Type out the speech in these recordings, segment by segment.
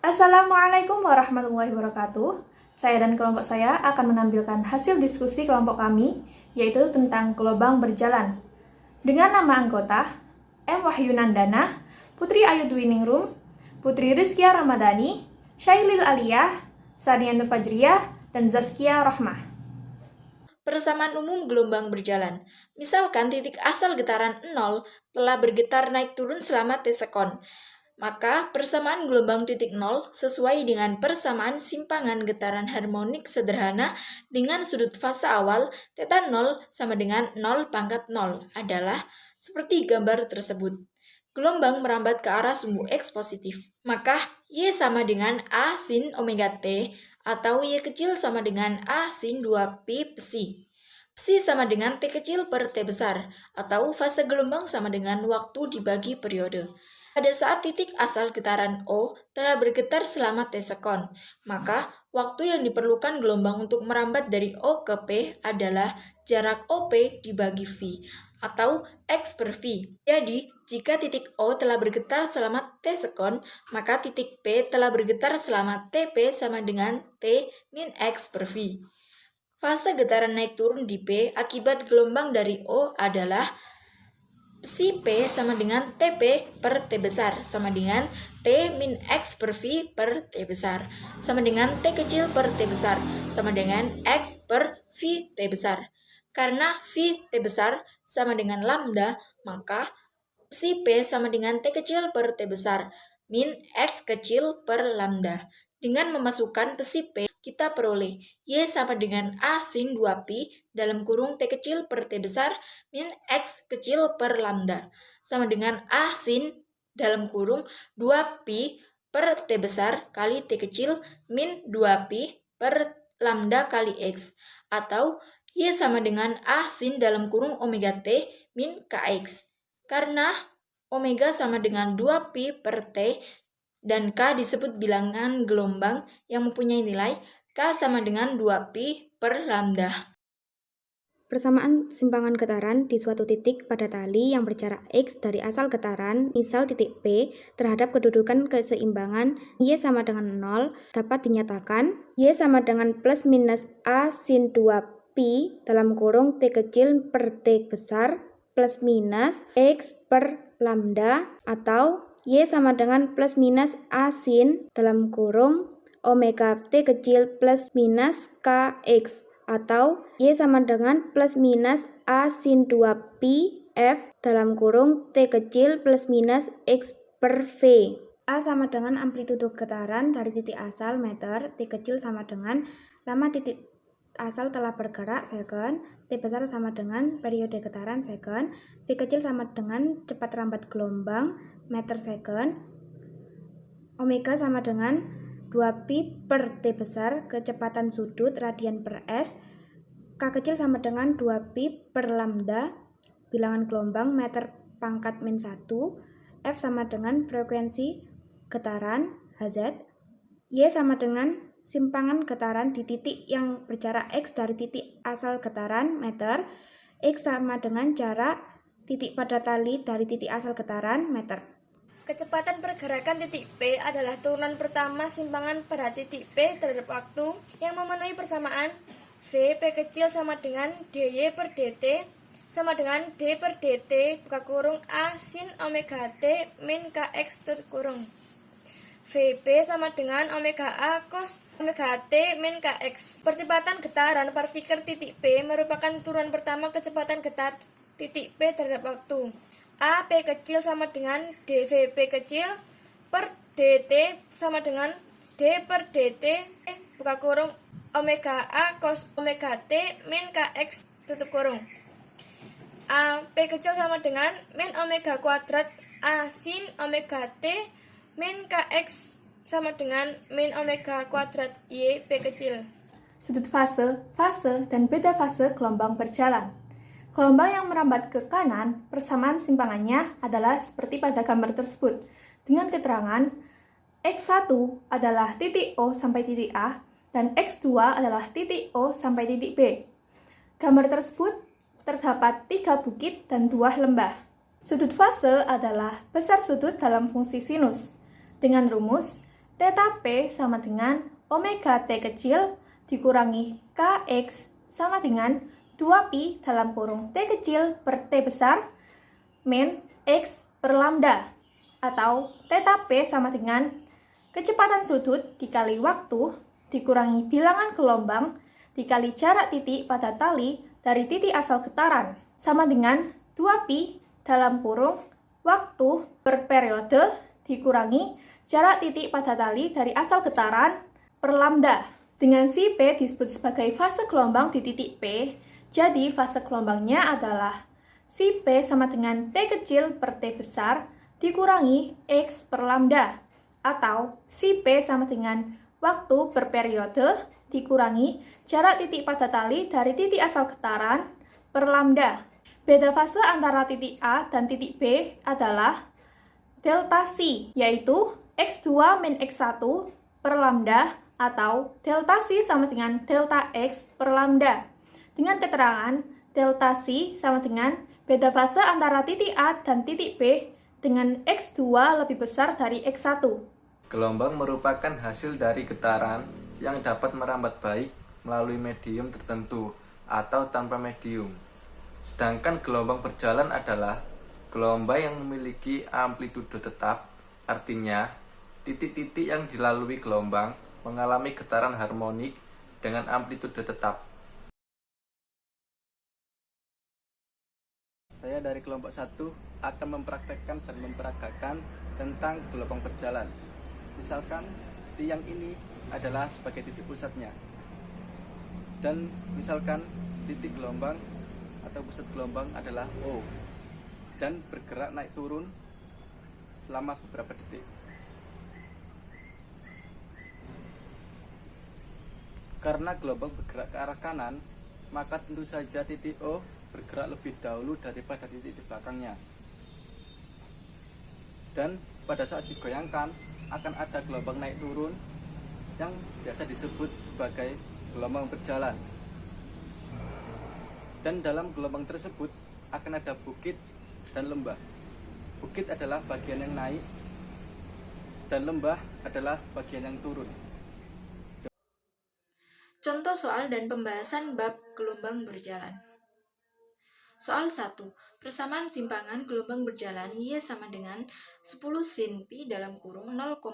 Assalamualaikum warahmatullahi wabarakatuh. Saya dan kelompok saya akan menampilkan hasil diskusi kelompok kami, yaitu tentang gelombang berjalan. Dengan nama anggota, M. Wahyu Nandana, Putri Ayu Dwiningrum, Putri Rizkia Ramadhani, Syailil Aliyah, Saniyanur Fajriyah, dan Zaskia Rahmah. Persamaan umum gelombang berjalan. Misalkan titik asal getaran 0 telah bergetar naik turun selama T sekon. Maka persamaan gelombang titik 0 sesuai dengan persamaan simpangan getaran harmonik sederhana dengan sudut fase awal θ 0 sama dengan 0 pangkat 0 adalah seperti gambar tersebut. Gelombang merambat ke arah sumbu X positif. Maka Y sama dengan A sin omega T atau Y kecil sama dengan A sin 2pi psi. Psi sama dengan T kecil per T besar atau fase gelombang sama dengan waktu dibagi periode. Pada saat titik asal getaran O telah bergetar selama T sekon, maka waktu yang diperlukan gelombang untuk merambat dari O ke P adalah jarak OP dibagi V atau X per V. Jadi, jika titik O telah bergetar selama T sekon, maka titik P telah bergetar selama TP sama dengan T min X per V. Fase getaran naik turun di P akibat gelombang dari O adalah psi P sama dengan TP per T besar sama dengan T min X per V per T besar sama dengan T kecil per T besar sama dengan X per V T besar. Karena V T besar sama dengan lambda, maka psi P sama dengan T kecil per T besar min X kecil per lambda. Dengan memasukkan psi P, kita peroleh Y sama dengan A sin 2pi dalam kurung T kecil per T besar min X kecil per lambda sama dengan A sin dalam kurung 2pi per T besar kali T kecil min 2pi per lambda kali X atau Y sama dengan A sin dalam kurung omega T min Kx. Karena omega sama dengan 2pi per T dan K disebut bilangan gelombang yang mempunyai nilai K sama dengan 2pi per lambda. Persamaan simpangan getaran di suatu titik pada tali yang berjarak X dari asal getaran, misal titik P, terhadap kedudukan keseimbangan Y sama dengan 0, dapat dinyatakan Y sama dengan plus minus A sin 2pi dalam kurung T kecil per T besar plus minus X per lambda atau Y sama dengan plus minus A sin dalam kurung omega T kecil plus minus Kx atau Y sama dengan plus minus A sin 2pi F dalam kurung T kecil plus minus X per V. A sama dengan amplitudo getaran dari titik asal meter, T kecil sama dengan lama titik asal telah bergerak second, T besar sama dengan periode getaran second, V kecil sama dengan cepat rambat gelombang meter second, omega sama dengan 2pi per T besar kecepatan sudut radian per S, K kecil sama dengan 2pi per lambda bilangan gelombang meter pangkat min 1, F sama dengan frekuensi getaran Hz, Y sama dengan simpangan getaran di titik yang berjarak X dari titik asal getaran meter, X sama dengan jarak titik pada tali dari titik asal getaran meter. Kecepatan pergerakan titik P adalah turunan pertama simpangan pada titik P terhadap waktu yang memenuhi persamaan V P kecil sama dengan dy per dt sama dengan d per dt buka kurung A sin omega t min kx tutup kurung. Vp sama dengan omega A cos omega t min kx. Percepatan getaran partikel titik P merupakan turunan pertama kecepatan getar titik P terhadap waktu. A P kecil sama dengan dVP kecil per dt sama dengan d per dt buka kurung omega A cos omega t min kx tutup kurung. A P kecil sama dengan min omega kuadrat A sin omega t min kx sama dengan min omega kuadrat y P kecil. Sudut fase, dan beda fase gelombang berjalan. Gelombang yang merambat ke kanan, persamaan simpangannya adalah seperti pada gambar tersebut, dengan keterangan X1 adalah titik O sampai titik A, dan X2 adalah titik O sampai titik B. Gambar tersebut terdapat 3 bukit dan 2 lembah. Sudut fase adalah besar sudut dalam fungsi sinus. Dengan rumus, Theta P sama dengan omega T kecil dikurangi Kx sama dengan 2pi dalam kurung T kecil per T besar min X per lambda, atau Theta P sama dengan kecepatan sudut dikali waktu dikurangi bilangan gelombang dikali jarak titik pada tali dari titik asal getaran sama dengan 2pi dalam kurung waktu per periode dikurangi jarak titik pada tali dari asal getaran per lambda. Dengan si P disebut sebagai fase gelombang di titik P, jadi fase gelombangnya adalah si P sama dengan T kecil per T besar dikurangi X per lambda, atau si P sama dengan waktu per periode dikurangi jarak titik pada tali dari titik asal getaran per lambda. Beda fase antara titik A dan titik B adalah delta C, yaitu X2 min X1 per lambda, atau delta C sama dengan delta X per lambda. Dengan keterangan delta C sama dengan beda fase antara titik A dan titik B dengan X2 lebih besar dari X1. Gelombang merupakan hasil dari getaran yang dapat merambat baik melalui medium tertentu atau tanpa medium. Sedangkan gelombang berjalan adalah gelombang yang memiliki amplitudo tetap, artinya titik-titik yang dilalui gelombang mengalami getaran harmonik dengan amplitudo tetap. Saya dari kelompok 1 akan mempraktekkan dan memperagakan tentang gelombang berjalan. Misalkan tiang ini adalah sebagai titik pusatnya. Dan misalkan titik gelombang atau pusat gelombang adalah O. Dan bergerak naik turun selama beberapa detik. Karena gelombang bergerak ke arah kanan, maka tentu saja titik O bergerak lebih dahulu daripada titik di belakangnya. Dan pada saat digoyangkan, akan ada gelombang naik turun yang biasa disebut sebagai gelombang berjalan. Dan dalam gelombang tersebut akan ada bukit dan lembah. Bukit adalah bagian yang naik, dan lembah adalah bagian yang turun. Contoh soal dan pembahasan bab gelombang berjalan. Soal 1. Persamaan simpangan gelombang berjalan Y sama dengan 10 sin pi dalam kurung 0,5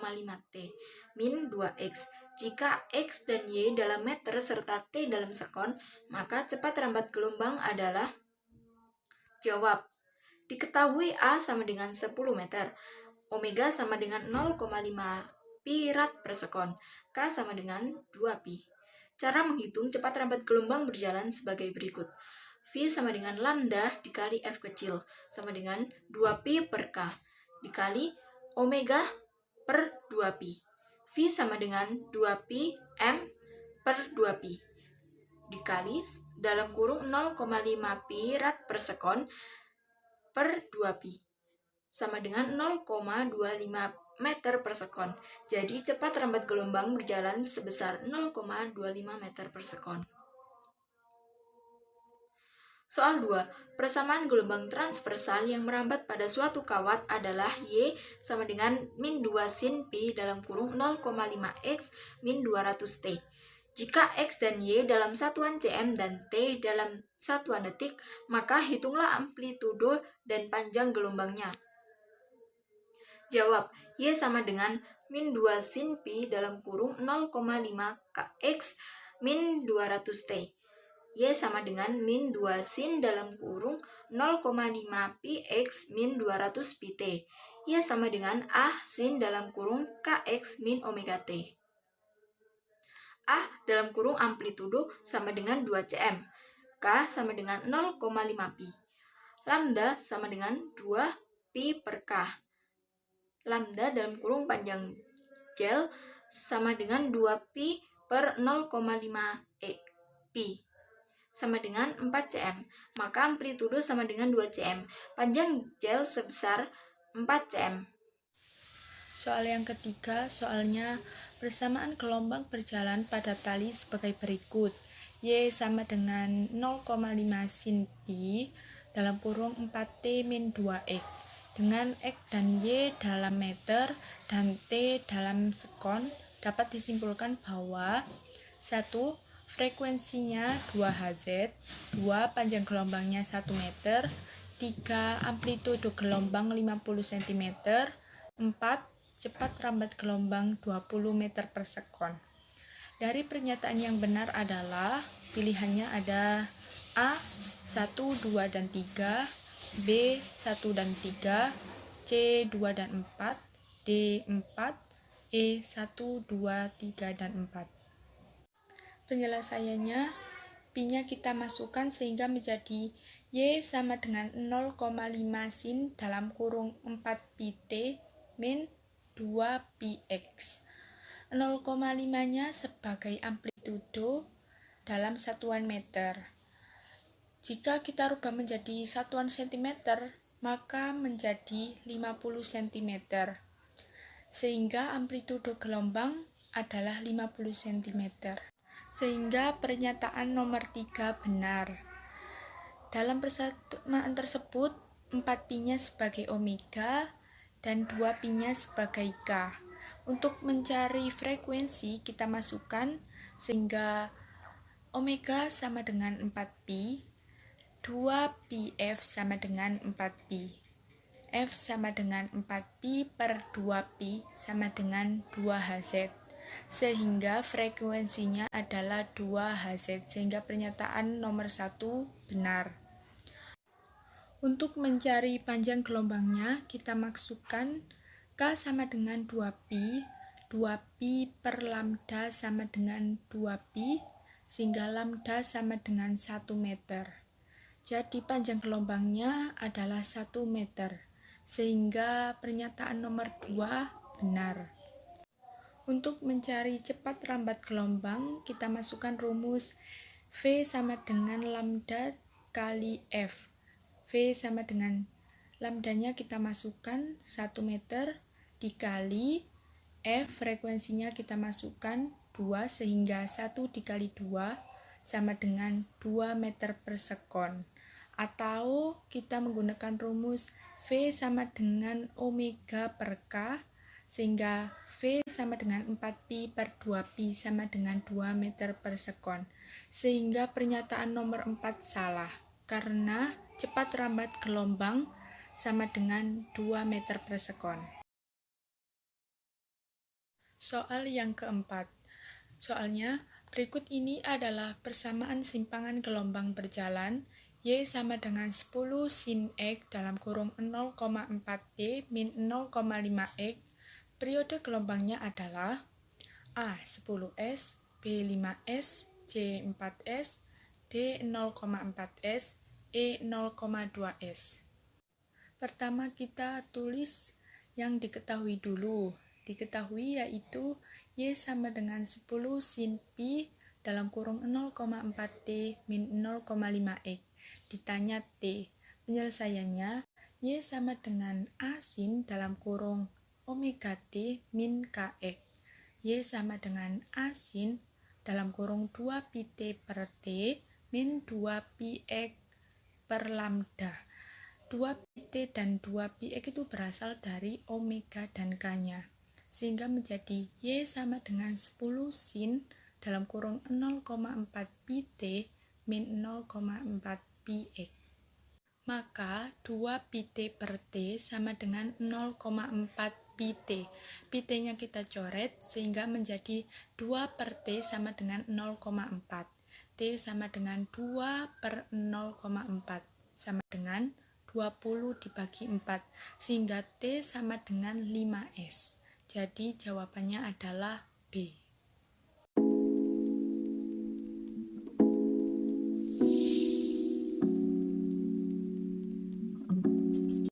T min 2X. Jika X dan Y dalam meter serta T dalam sekon, maka cepat rambat gelombang adalah. Jawab. Diketahui A sama dengan 10 meter, omega sama dengan 0,5 pi rad per sekon, K sama dengan 2 pi. Cara menghitung cepat rambat gelombang berjalan sebagai berikut. V sama dengan lambda dikali F kecil sama dengan 2pi per K dikali omega per 2pi. V sama dengan 2pi M per 2pi dikali dalam kurung 0,5 pi rad per sekon per 2pi sama dengan 0,25 meter per sekon. Jadi cepat rambat gelombang berjalan sebesar 0,25 meter per sekon. Soal 2. Persamaan gelombang transversal yang merambat pada suatu kawat adalah Y sama dengan min 2 sin pi dalam kurung 0,5 X min 200 T. Jika X dan Y dalam satuan cm dan T dalam satuan detik, maka hitunglah amplitudo dan panjang gelombangnya. Jawab. Y sama dengan min 2 sin pi dalam kurung 0,5 X min 200 T. Y sama dengan min 2 sin dalam kurung 0,5 pi X min 200 pi T. Y sama dengan A sin dalam kurung Kx min omega T. A dalam kurung amplitudo sama dengan 2 cm. K sama dengan 0,5 pi. Lambda sama dengan 2 pi per K. Lambda dalam kurung panjang gel sama dengan 2 pi per 0,5 pi sama dengan 4 cm. Maka amplitudo sama dengan 2 cm. Panjang gel sebesar 4 cm. Soal yang ketiga, soalnya persamaan gelombang berjalan pada tali sebagai berikut. Y sama dengan 0,5 sin pi dalam kurung 4T min 2X. dengan X dan Y dalam meter dan T dalam sekon, dapat disimpulkan bahwa 1. Frekuensinya 2 Hz, 2. Panjang gelombangnya 1 meter, 3. Amplitudo gelombang 50 cm, 4. Cepat rambat gelombang 20 meter per sekon. Dari pernyataan yang benar adalah pilihannya ada A. 1, 2, dan 3, B. 1 dan 3, C. 2 dan 4, D. 4, E. 1, 2, 3, dan 4. Penyelesaiannya, pi-nya kita masukkan sehingga menjadi Y sama dengan 0,5 sin dalam kurung 4 pi T min 2 pi X. 0,5-nya sebagai amplitudo dalam satuan meter. Jika kita rubah menjadi satuan sentimeter, maka menjadi 50 cm. Sehingga amplitudo gelombang adalah 50 cm. Sehingga pernyataan nomor 3 benar. Dalam persamaan tersebut, 4 pi-nya sebagai omega dan 2 pi-nya sebagai K. Untuk mencari frekuensi, kita masukkan sehingga omega sama dengan 4 pi, 2 pi F sama dengan 4 pi. F sama dengan 4 pi per 2 pi sama dengan 2 Hz. Sehingga frekuensinya adalah 2 Hz, sehingga pernyataan nomor 1 benar. Untuk mencari panjang gelombangnya, kita masukkan K sama dengan 2 pi, 2 pi per lambda sama dengan 2 pi, sehingga lambda sama dengan 1 meter. Jadi panjang gelombangnya adalah 1 meter, sehingga pernyataan nomor 2 benar. Untuk mencari cepat rambat gelombang, kita masukkan rumus V sama dengan lambda kali F. V sama dengan lambdanya kita masukkan 1 meter dikali F, frekuensinya kita masukkan 2, sehingga 1 dikali 2 sama dengan 2 meter per sekon. Atau kita menggunakan rumus V sama dengan omega per K, sehingga V sama dengan 4 pi per 2 pi sama dengan 2 meter per sekon. Sehingga pernyataan nomor 4 salah, karena cepat rambat gelombang sama dengan 2 meter per sekon. Soal yang keempat. Soalnya, berikut ini adalah persamaan simpangan gelombang berjalan Y sama dengan 10 sin X dalam kurung 0,4 T min 0,5 X. Periode gelombangnya adalah A 10S, B 5S, C 4S, D 0,4S, E 0,2S. Pertama kita tulis yang diketahui dulu. Diketahui yaitu Y sama dengan 10 sin pi dalam kurung 0,4 T min 0,5 X. Ditanya T. Penyelesaiannya, Y sama dengan A sin dalam kurung omega T min Kx. Y sama dengan A sin dalam kurung 2 pi T per T min 2 pi X per lambda. 2 pi T dan 2 pi X itu berasal dari omega dan K-nya. Sehingga menjadi Y sama dengan 10 sin dalam kurung 0,4 pi T min 0,4 pi X. Maka 2 pi T per T sama dengan 0,4 pi T. Pi T-nya kita coret sehingga menjadi 2 per T sama dengan 0,4. T sama dengan 2 per 0,4 sama dengan 20 dibagi 4, sehingga T sama dengan 5S. Jadi jawabannya adalah B.